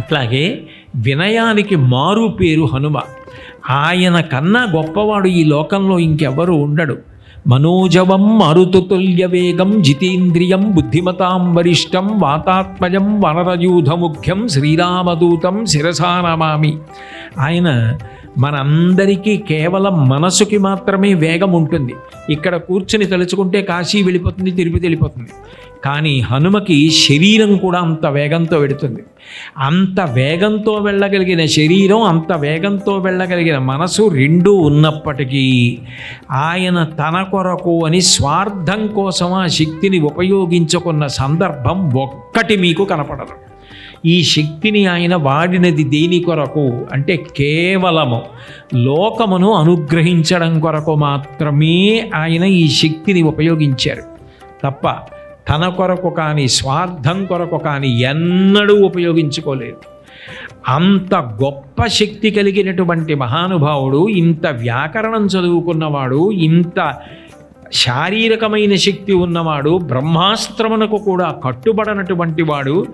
అట్లాగే వినయానికి మారు పేరు హనుమ. ఆయన కన్నా గొప్పవాడు ఈ లోకంలో ఇంకెవరు ఉండడు. మనోజవం మారుతుల్య వేగం జితేంద్రియం బుద్ధిమతాం వరిష్టం వాతాత్మజం వనరయూధముఖ్యం శ్రీరామదూతం శిరసా నమామి. ఆయన మనందరికీ కేవలం మనసుకి మాత్రమే వేగం ఉంటుంది. ఇక్కడ కూర్చుని తలుచుకుంటే కాశీ వెళ్ళిపోతుంది, తిరుపతి వెళ్ళిపోతుంది. కానీ హనుమకి శరీరం కూడా అంత వేగంతో వెడుతుంది. అంత వేగంతో వెళ్ళగలిగిన శరీరం, అంత వేగంతో వెళ్ళగలిగిన మనసు రెండూ ఉన్నప్పటికీ ఆయన తన కొరకు అని స్వార్థం కోసం ఆ శక్తిని ఉపయోగించుకున్న సందర్భం ఒక్కటి మీకు కనపడదు. ఈ శక్తిని ఆయన వాడినది దేని కొరకు అంటే కేవలము లోకమును అనుగ్రహించడం కొరకు మాత్రమే ఆయన ఈ శక్తిని ఉపయోగించారు తప్ప తన కొరకు కానీ స్వార్థం కొరకు కానీ ఎన్నడూ ఉపయోగించుకోలేదు. అంత గొప్ప శక్తి కలిగినటువంటి మహానుభావుడు, ఇంత వ్యాకరణం చదువుకున్నవాడు, ఇంత శారీరకమైన శక్తి ఉన్నవాడు, బ్రహ్మాస్త్రమునకు కూడా కట్టుబడనటువంటి వాడు